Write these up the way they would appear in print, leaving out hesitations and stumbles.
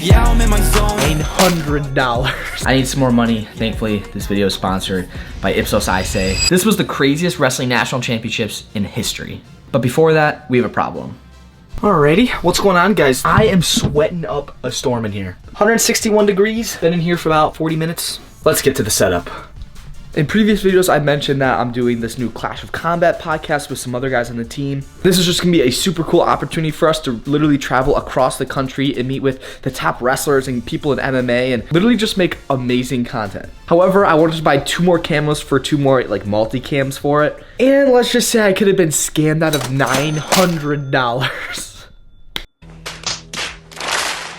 Yeah, I'm in my zone. $900. I need some more money. Thankfully, this video is sponsored by Ipsos Ice. This was the craziest wrestling national championships in history. But before that, we have a problem. Alrighty, what's going on, guys? I am sweating up a storm in here. 161 degrees, been in here for about 40 minutes. Let's get to the setup. In previous videos, I mentioned that I'm doing this new Clash of Combat podcast with some other guys on the team. This is just gonna be a super cool opportunity for us to literally travel across the country and meet with the top wrestlers and people in MMA and literally just make amazing content. However, I wanted to buy 2 more cameras for 2 more like multi-cams for it. And let's just say I could have been scammed out of $900.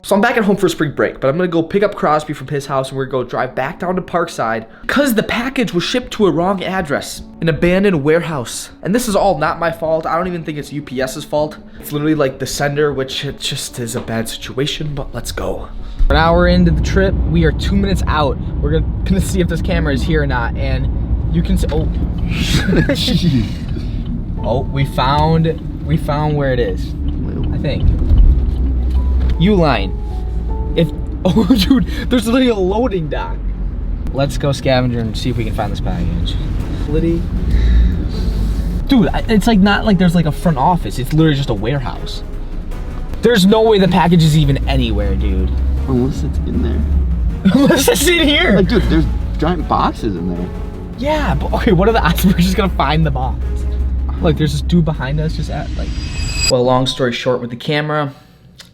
So I'm back at home for spring break, but I'm gonna go pick up Crosby from his house and we're gonna go drive back down to Parkside because the package was shipped to a wrong address, an abandoned warehouse. And this is all not my fault. I don't even think it's UPS's fault. It's literally like the sender, which it just is a bad situation, but let's go. An hour into the trip, we are 2 minutes out. We're gonna see if this camera is here or not, and you can see, oh. Oh, we found where it is, I think. U-line. Oh dude, there's literally a loading dock. Let's go scavenger and see if we can find this package. Dude, it's like not like there's like a front office. It's literally just a warehouse. There's no way the package is even anywhere, dude. Unless it's in there. Unless it's in here. Like, dude, there's giant boxes in there. Yeah, but okay, what are the odds we're just gonna find the box? Look, there's this dude behind us just at like... Well, long story short with the camera,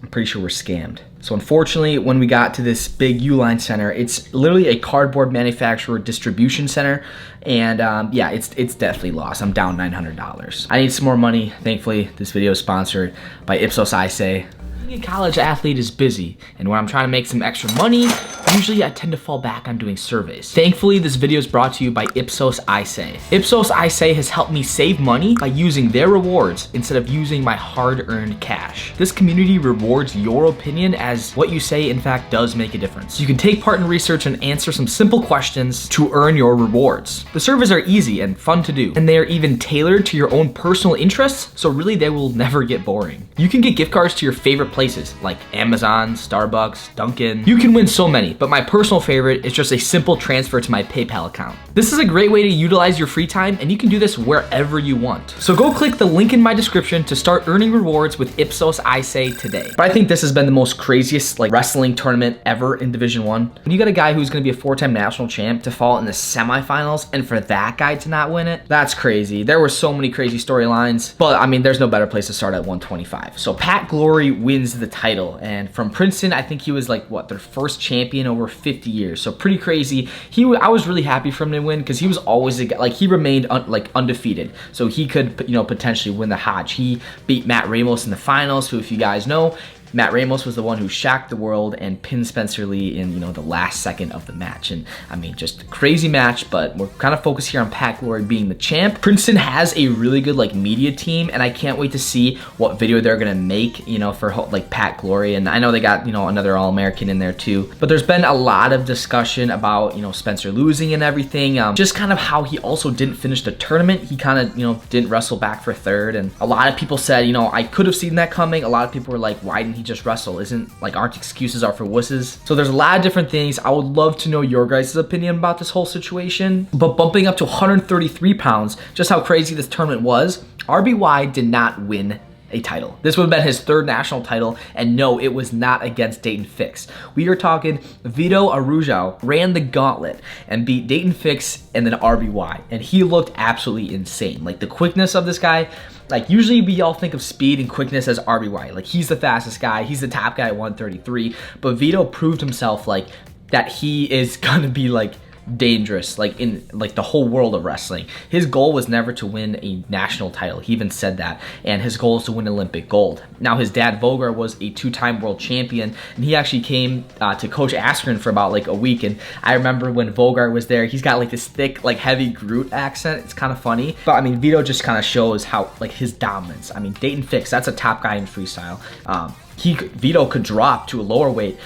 I'm pretty sure we're scammed. So unfortunately, when we got to this big U-line center, it's literally a cardboard manufacturer distribution center. And yeah, it's definitely lost. I'm down $900. I need some more money. Thankfully, this video is sponsored by Ipsos Ice. Being a college athlete is busy, and when I'm trying to make some extra money, usually I tend to fall back on doing surveys. Thankfully, this video is brought to you by Ipsos Ice. Ipsos Ice has helped me save money by using their rewards instead of using my hard-earned cash. This community rewards your opinion as what you say in fact does make a difference. You can take part in research and answer some simple questions to earn your rewards. The surveys are easy and fun to do, and they are even tailored to your own personal interests, so really they will never get boring. You can get gift cards to your favorite places like Amazon, Starbucks, Dunkin'. You can win so many, but my personal favorite is just a simple transfer to my PayPal account. This is a great way to utilize your free time, and you can do this wherever you want. So go click the link in my description to start earning rewards with Ipsos Ice today. But I think this has been the most craziest like wrestling tournament ever in Division 1. When you got a guy who's gonna be a 4-time national champ to fall in the semifinals, and for that guy to not win it, that's crazy. There were so many crazy storylines, but I mean, there's no better place to start at 125. So Pat Glory wins the title, and from Princeton, I think he was like what, their first champion over 50 years. So pretty crazy. I was really happy for him to win because he was always a guy, like he remained undefeated, so he could potentially win the Hodge. He beat Matt Ramos in the finals, who if you guys know, Matt Ramos was the one who shocked the world and pinned Spencer Lee in, the last second of the match. And I mean, just a crazy match, but we're kind of focused here on Pat Glory being the champ. Princeton has a really good like media team, and I can't wait to see what video they're gonna make, for like Pat Glory. And I know they got, another All-American in there too. But there's been a lot of discussion about, Spencer losing and everything. Just kind of how he also didn't finish the tournament. He kind of, didn't wrestle back for 3rd. And a lot of people said, I could have seen that coming. A lot of people were like, why didn't he just wrestle? Aren't excuses are for wusses? So there's a lot of different things. I would love to know your guys' opinion about this whole situation. But bumping up to 133 pounds, just how crazy this tournament was, RBY did not win a title. This would have been his 3rd national title, and no, it was not against Dayton Fix. We are talking Vito Araujo ran the gauntlet and beat Dayton Fix and then RBY, and he looked absolutely insane. Like the quickness of this guy, like usually we all think of speed and quickness as RBY. Like he's the fastest guy, he's the top guy at 133, but Vito proved himself like that he is gonna be like dangerous, like in like the whole world of wrestling. His goal was never to win a national title. He even said that, and his goal is to win Olympic gold. Now his dad Vogar was a 2-time world champion, and he actually came to coach Askren for about like a week. And I remember when Vogar was there, he's got like this thick, like heavy Groot accent. It's kind of funny, but I mean Vito just kind of shows how like his dominance. I mean Dayton Fix, that's a top guy in freestyle. Vito could drop to a lower weight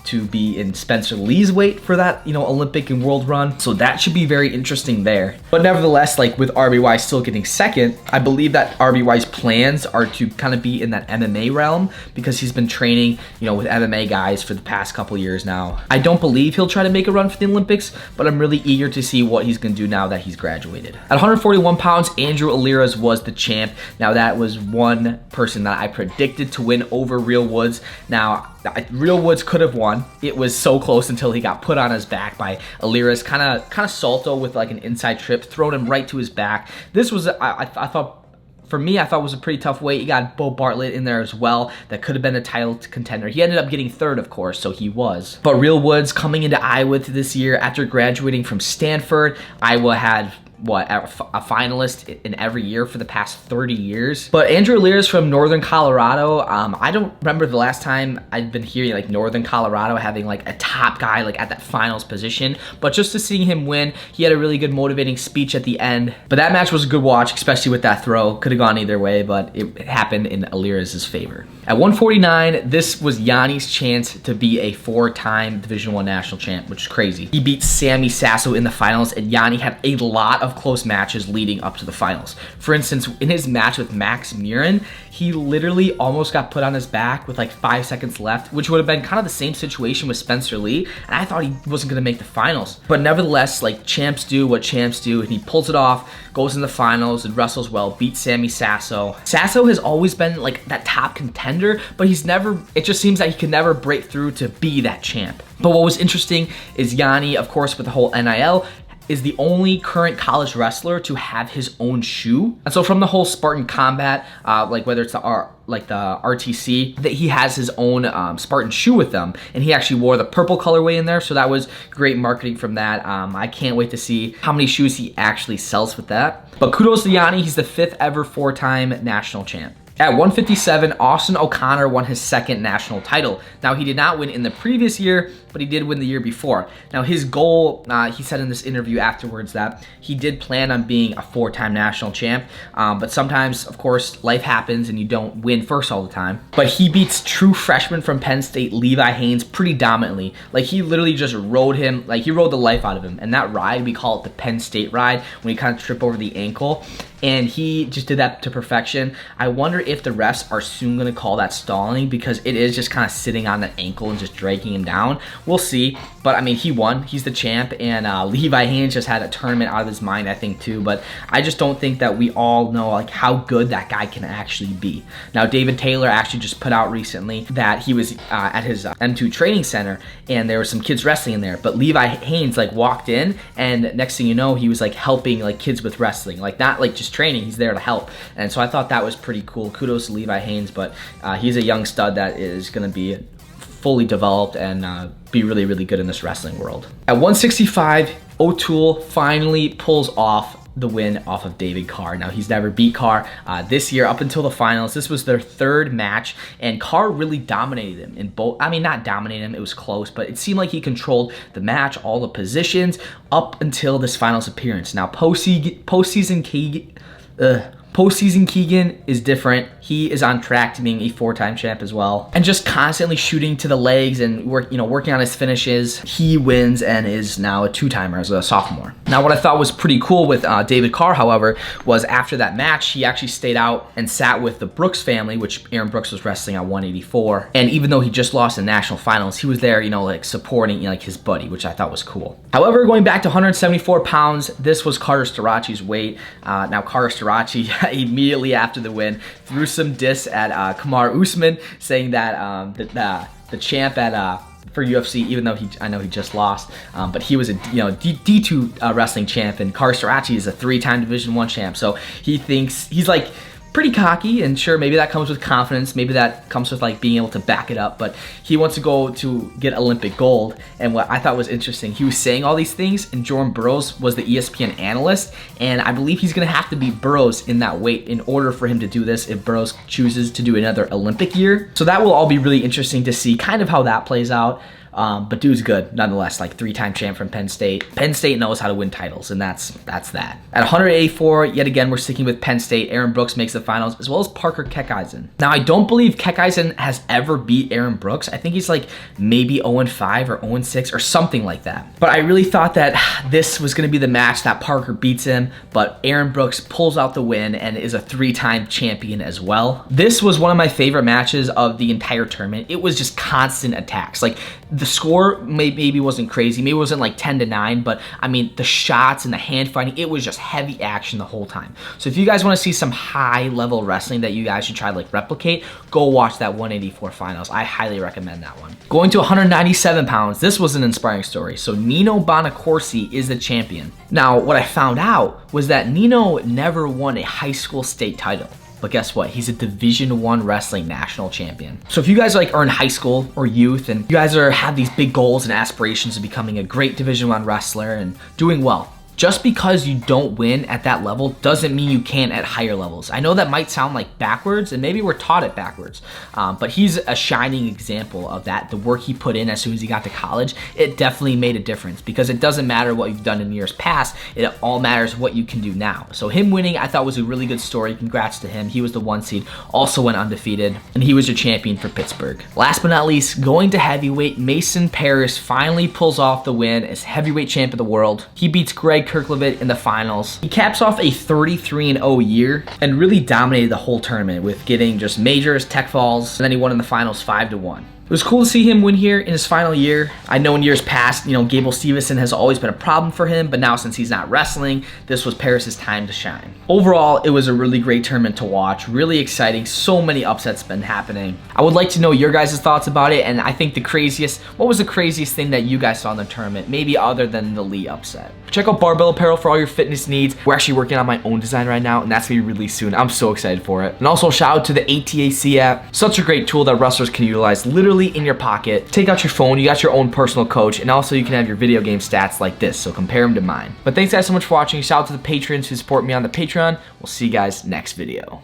to be in Spencer Lee's weight for that, Olympic and world run. So that should be very interesting there. But nevertheless, like with RBY still getting second, I believe that RBY's plans are to kind of be in that MMA realm because he's been training, with MMA guys for the past couple years now. I don't believe he'll try to make a run for the Olympics, but I'm really eager to see what he's gonna do now that he's graduated. At 141 pounds, Andrew Aliras was the champ. Now that was one person that I predicted to win over Real Woods. Now, Real Woods could have won. It was so close until he got put on his back by Aliras, kind of salto with like an inside trip, thrown him right to his back. This was, I thought, for me, I thought it was a pretty tough weight. You got Bo Bartlett in there as well. That could have been a title contender. He ended up getting third, of course, so he was. But Real Woods coming into Iowa this year after graduating from Stanford. Iowa had a finalist in every year for the past 30 years. But Andrew Aliras from Northern Colorado, I don't remember the last time I'd been hearing like Northern Colorado having like a top guy like at that finals position. But just to see him win, he had a really good motivating speech at the end. But that match was a good watch, especially with that throw. Could have gone either way, but it happened in Aliras' favor. At 149, this was Yanni's chance to be a 4-time Division I national champ, which is crazy. He beat Sammy Sasso in the finals, and Yanni had a lot of close matches leading up to the finals. For instance, in his match with Max Murin, he literally almost got put on his back with like 5 seconds left, which would have been kind of the same situation with Spencer Lee, and I thought he wasn't gonna make the finals. But nevertheless, like champs do what champs do, and he pulls it off, goes in the finals and wrestles well, beats Sammy Sasso. Sasso has always been like that top contender, but it just seems like he could never break through to be that champ. But what was interesting is Yanni, of course, with the whole NIL, is the only current college wrestler to have his own shoe. And so from the whole Spartan Combat, like whether it's the RTC, that he has his own Spartan shoe with them, and he actually wore the purple colorway in there, so that was great marketing from that. I can't wait to see how many shoes he actually sells with that. But kudos to Yanni, he's the 5th ever 4-time national champ. At 157, Austin O'Connor won his 2nd national title. Now, he did not win in the previous year, but he did win the year before. Now, his goal, he said in this interview afterwards that he did plan on being a 4-time national champ, but sometimes, of course, life happens and you don't win first all the time. But he beats true freshman from Penn State, Levi Haynes, pretty dominantly. Like, he literally just rode him, like, he rode the life out of him. And that ride, we call it the Penn State ride, when he kind of trip over the ankle. And he just did that to perfection. I wonder if the refs are soon going to call that stalling, because it is just kind of sitting on the ankle and just dragging him down. We'll see. But I mean, he won. He's the champ. And Levi Haynes just had a tournament out of his mind, I think, too. But I just don't think that we all know like how good that guy can actually be. Now, David Taylor actually just put out recently that he was at his M2 training center, and there were some kids wrestling in there. But Levi Haynes like walked in, and next thing you know, he was like helping like kids with wrestling, like not like just training. He's there to help. And so I thought that was pretty cool. Kudos to Levi Haynes, but he's a young stud that is going to be fully developed and be really, really good in this wrestling world. At 165, O'Toole finally pulls off the win off of David Carr. Now, he's never beat Carr this year up until the finals. This was their 3rd match, and Carr really dominated him in both. I mean, not dominated him, it was close, but it seemed like he controlled the match, all the positions, up until this finals appearance. Now, postseason Keegan is different. He is on track to being a 4-time champ as well. And just constantly shooting to the legs and working on his finishes, he wins and is now a 2-timer as a sophomore. Now, what I thought was pretty cool with David Carr, however, was after that match, he actually stayed out and sat with the Brooks family, which Aaron Brooks was wrestling at 184. And even though he just lost in national finals, he was there, like supporting like his buddy, which I thought was cool. However, going back to 174 pounds, this was Carter Starachi's weight. Now, Carter Starachi immediately after the win threw some diss at Kamar Usman, saying that the champ at for UFC, even though I know he just lost, but he was a D2 wrestling champ, and Carter Starachi is a 3-time Division I champ. So he thinks he's like pretty cocky, and sure, maybe that comes with confidence, maybe that comes with like being able to back it up, but he wants to go to get Olympic gold. And what I thought was interesting, he was saying all these things, and Jordan Burroughs was the ESPN analyst, and I believe he's gonna have to beat Burroughs in that weight in order for him to do this if Burroughs chooses to do another Olympic year. So that will all be really interesting to see kind of how that plays out. But dude's good nonetheless, like 3-time champ from Penn State. Penn State knows how to win titles, and that's that. At 184, yet again, we're sticking with Penn State. Aaron Brooks makes the finals, as well as Parker Keckeisen. Now, I don't believe Keckeisen has ever beat Aaron Brooks. I think he's like maybe 0-5 or 0-6 or something like that. But I really thought that this was going to be the match that Parker beats him, but Aaron Brooks pulls out the win and is a 3-time champion as well. This was one of my favorite matches of the entire tournament. It was just constant attacks. Like, the score maybe wasn't crazy. Maybe it wasn't like 10-9, but I mean, the shots and the hand fighting, it was just heavy action the whole time. So if you guys want to see some high level wrestling that you guys should try to like replicate, go watch that 184 finals. I highly recommend that one. Going to 197 pounds, this was an inspiring story. So Nino Bonacorsi is the champion. Now, what I found out was that Nino never won a high school state title. But guess what? He's a Division I wrestling national champion. So if you guys like are in high school or youth and you guys have these big goals and aspirations of becoming a great Division I wrestler and doing well, just because you don't win at that level doesn't mean you can't at higher levels. I know that might sound like backwards, and maybe we're taught it backwards, but he's a shining example of that. The work he put in as soon as he got to college, it definitely made a difference, because it doesn't matter what you've done in years past, it all matters what you can do now. So him winning, I thought was a really good story. Congrats to him. He was the 1 seed, also went undefeated, and he was your champion for Pittsburgh. Last but not least, going to heavyweight, Mason Parris finally pulls off the win as heavyweight champ of the world. He beats Greg Kirklevitt in the finals. He caps off a 33-0 year and really dominated the whole tournament with getting just majors, tech falls, and then he won in the finals 5-1. It was cool to see him win here in his final year. I know in years past, Gable Stevenson has always been a problem for him, but now since he's not wrestling, this was Parris's time to shine. Overall, it was a really great tournament to watch, really exciting, so many upsets been happening. I would like to know your guys' thoughts about it, and I think what was the craziest thing that you guys saw in the tournament, maybe other than the Lee upset? Check out Barbell Apparel for all your fitness needs. We're actually working on my own design right now, and that's gonna be released soon. I'm so excited for it. And also shout out to the ATAC app. Such a great tool that wrestlers can utilize literally in your pocket. Take out your phone, you got your own personal coach, and also you can have your video game stats like this, so compare them to mine. But thanks guys so much for watching. Shout out to the patrons who support me on the Patreon. We'll see you guys next video.